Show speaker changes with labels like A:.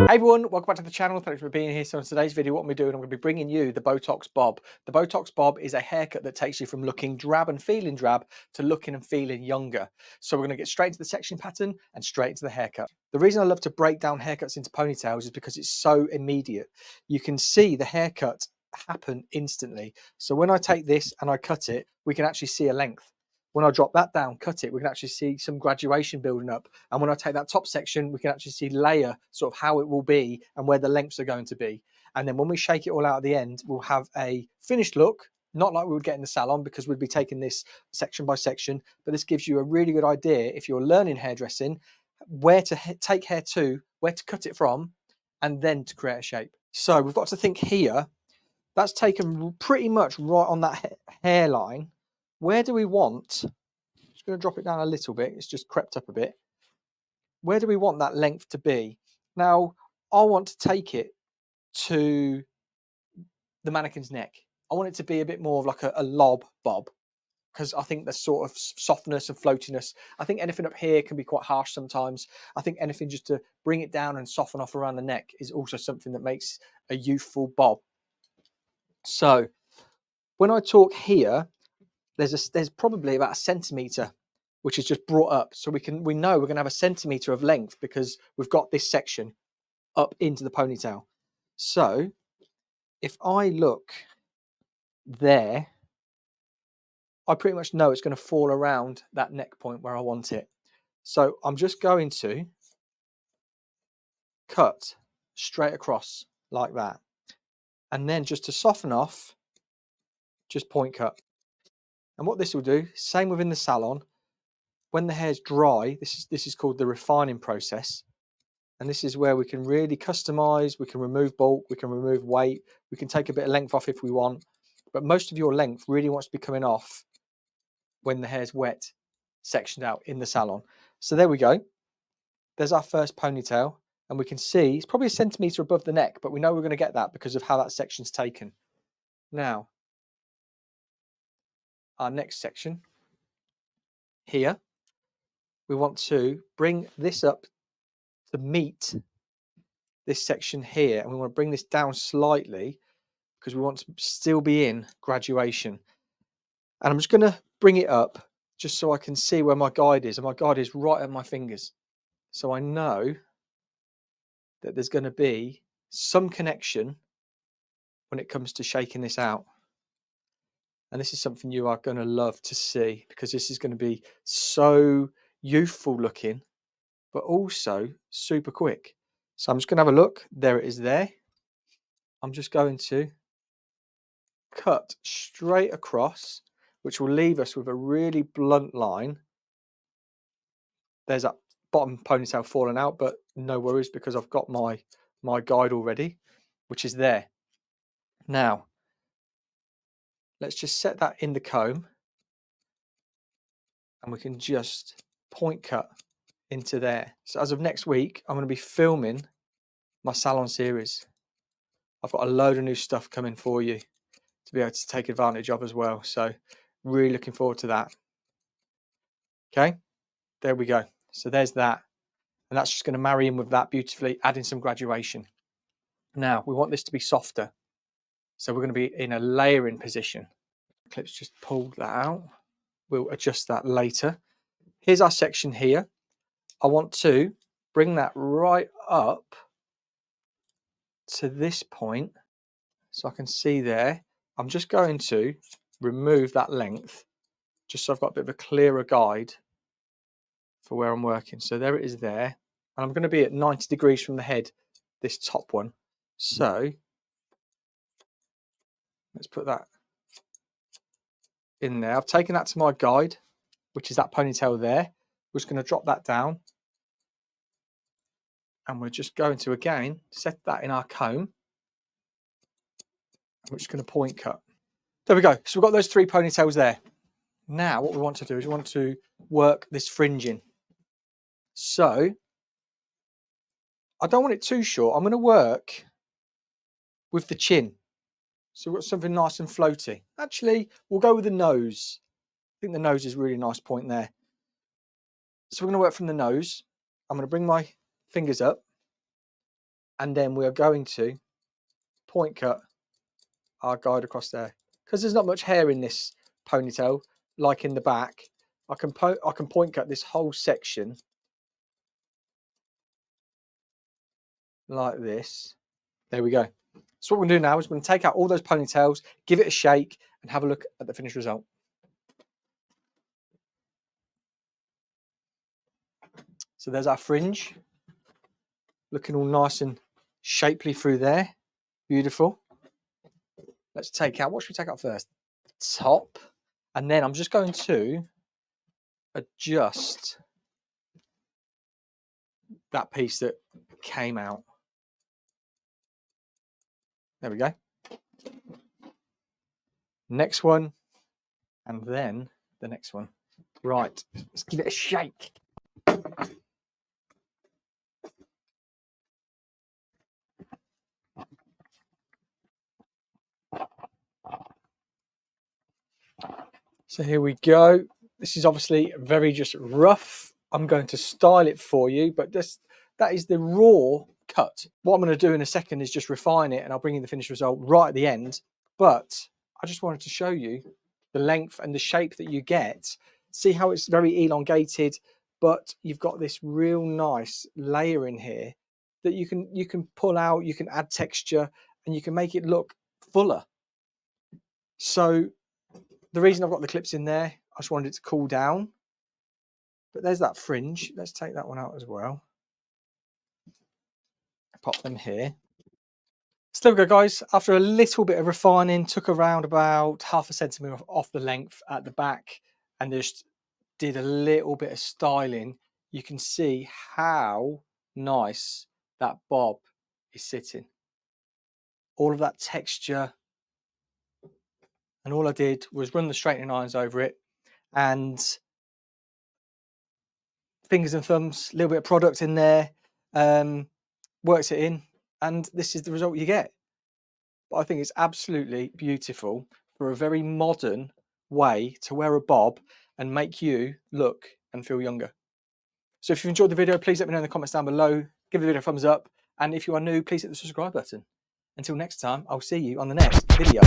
A: Hey everyone, welcome back to the channel. Thanks for being here. So in today's video, what I'm doing, I'm going to be bringing you the Botox Bob. The Botox Bob is a haircut that takes you from looking drab and feeling drab to looking and feeling younger. So we're going to get straight into the section pattern and straight into the haircut. The reason I love to break down haircuts into ponytails is because it's so immediate. You can see the haircut happen instantly. So when I take this and I cut it, we can actually see a length. When I drop that down, cut it, we can actually see some graduation building up. And when I take that top section, we can actually see layer, sort of how it will be and where the lengths are going to be. And then when we shake it all out at the end, we'll have a finished look, not like we would get in the salon because we'd be taking this section by section, but this gives you a really good idea if you're learning hairdressing, where to take hair to, where to cut it from, and then to create a shape. So we've got to think here, that's taken pretty much right on that hairline. Where do we want, I'm just going to drop it down a little bit, it's just crept up a bit. Where do we want that length to be? Now, I want to take it to the mannequin's neck. I want it to be a bit more of like a lob bob, because I think the sort of softness and floatiness, I think anything up here can be quite harsh sometimes. I think anything just to bring it down and soften off around the neck is also something that makes a youthful bob. So when I talk here, there's probably about a centimetre which is just brought up, so we know we're going to have a centimetre of length because we've got this section up into the ponytail. So if I look there, I pretty much know it's going to fall around that neck point where I want it. So I'm just going to cut straight across like that, and then just to soften off, just point cut. And what this will do, same within the salon, when the hair's dry, this is called the refining process. And this is where we can really customize, we can remove bulk, we can remove weight, we can take a bit of length off if we want. But most of your length really wants to be coming off when the hair's wet, sectioned out in the salon. So there we go. There's our first ponytail. And we can see it's probably a centimetre above the neck, but we know we're going to get that because of how that section's taken. Now, our next section here, we want to bring this up to meet this section here, and we want to bring this down slightly because we want to still be in graduation. And I'm just going to bring it up just so I can see where my guide is, and my guide is right at my fingers, so I know that there's going to be some connection when it comes to shaking this out. And this is something you are going to love to see because this is going to be so youthful looking but also super quick. So I'm just going to have a look. There it is there. I'm just going to cut straight across, which will leave us with a really blunt line. There's that bottom ponytail falling out, but no worries because I've got my guide already, which is there. Now, let's just set that in the comb and we can just point cut into there. So as of next week, I'm going to be filming my salon series. I've got a load of new stuff coming for you to be able to take advantage of as well. So really looking forward to that. Okay, there we go. So there's that. And that's just going to marry in with that beautifully, adding some graduation. Now we want this to be softer. So we're going to be in a layering position. Clips just pulled that out. We'll adjust that later. Here's our section here. I want to bring that right up to this point so I can see there. I'm just going to remove that length just so I've got a bit of a clearer guide for where I'm working. So there it is there. And I'm going to be at 90 degrees from the head, this top one. So let's put that in there. I've taken that to my guide, which is that ponytail there. We're just going to drop that down. And we're just going to, again, set that in our comb. We're just going to point cut. There we go. So we've got those three ponytails there. Now what we want to do is we want to work this fringing. So I don't want it too short. I'm going to work with the chin. So we've got something nice and floaty. Actually, we'll go with the nose. I think the nose is a really nice point there. So we're going to work from the nose. I'm going to bring my fingers up. and then we are going to point cut our guide across there. Because there's not much hair in this ponytail, like in the back, I can point cut this whole section like this. There we go. So what we're going to do now is we're going to take out all those ponytails, give it a shake, and have a look at the finished result. So there's our fringe, looking all nice and shapely through there. Beautiful. Let's take out, what should we take out first? Top. And then I'm just going to adjust that piece that came out. There we go. Next one, and then the next one. Right, let's give it a shake. So here we go. This is obviously very just rough. I'm going to style it for you, but that is the raw cut. What I'm going to do in a second is just refine it, and I'll bring you the finished result right at the end. But I just wanted to show you the length and the shape that you get. See how it's very elongated, but you've got this real nice layer in here that you can pull out, you can add texture, and you can make it look fuller. So the reason I've got the clips in there, I just wanted it to cool down. But there's that fringe. Let's take that one out as well. Pop them here. So there we go, guys. After a little bit of refining, took around about 0.5 centimetre off the length at the back, and just did a little bit of styling. You can see how nice that bob is sitting. All of that texture. And all I did was run the straightening irons over it, and fingers and thumbs, a little bit of product in there, works it in, and this is the result you get. But I think it's absolutely beautiful for a very modern way to wear a bob and make you look and feel younger. So if you've enjoyed the video, please let me know in the comments down below. Give the video a thumbs up, and if you are new, please hit the subscribe button. Until next time, I'll see you on the next video.